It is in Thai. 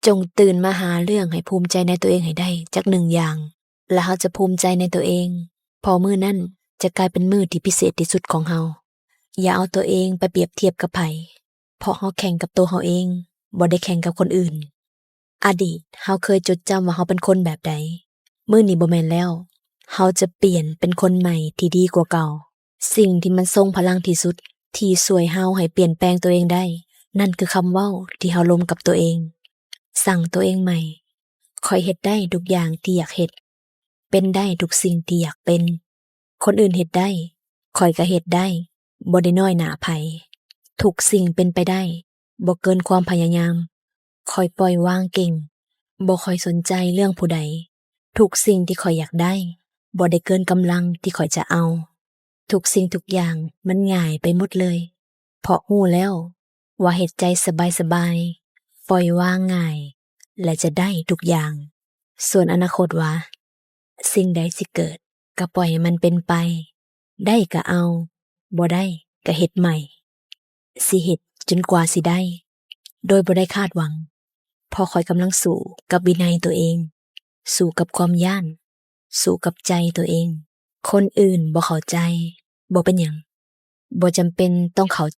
จงตื่นมาหาเรื่องให้ภูมิใจในตัวเองให้ได้จักหนึ่งอย่างและเราจะภูมิใจในตัวเองพอมื้อนั้นจะกลายเป็นมื้อที่พิเศษที่สุดของเราอย่าเอาตัวเองไปเปรียบเทียบกับไผเพราะเราแข่งกับตัวเราเองบ่ได้แข่งกับคนอื่นอดีตเราเคยจดจำว่าเราเป็นคนแบบใดมื้อนี้บ่แม่นแล้วเราจะเปลี่ยนเป็นคนใหม่ที่ดีกว่าเก่าสิ่งที่มันทรงพลังที่สุดที่ช่วยเราให้เปลี่ยนแปลงตัวเองได้นั่นคือคำเว้าที่เราลมกับตัวเองสั่งตัวเองใหม่ข้อยเฮ็ดได้ทุกอย่างที่อยากเฮ็ดเป็นได้ทุกสิ่งที่อยากเป็นคนอื่นเฮ็ดได้ข้อยก็เฮ็ดได้บ่ได้น้อยหน้าไผทุกสิ่งเป็นไปได้บ่เกินความพยายามข้อยปล่อยวางเก่งบ่ค่อยสนใจเรื่องผู้ใดทุกสิ่งที่ข้อยอยากได้บ่ได้เกินกำลังที่ข้อยจะเอาทุกสิ่งทุกอย่างมันง่ายไปหมดเลยเพราะรู้แล้วว่าเฮ็ดใจสบายๆปล่อยวางง่ายและจะได้ทุกอย่างส่วนอนาคตว่าสิ่งใดสิเกิดก็ปล่อยให้มันเป็นไปได้ก็เอาบ่ได้ก็เฮ็ดใหม่สิเฮ็ดจนกว่าสิได้โดยบ่ได้คาดหวังเพราะข้อยกำลังสู้กับวินัยตัวเองสู้กับความย้านสู้กับใจตัวเองคนอื่นบ่เข้าใจบ่เป็นหยังบ่จำเป็นต้องเข้า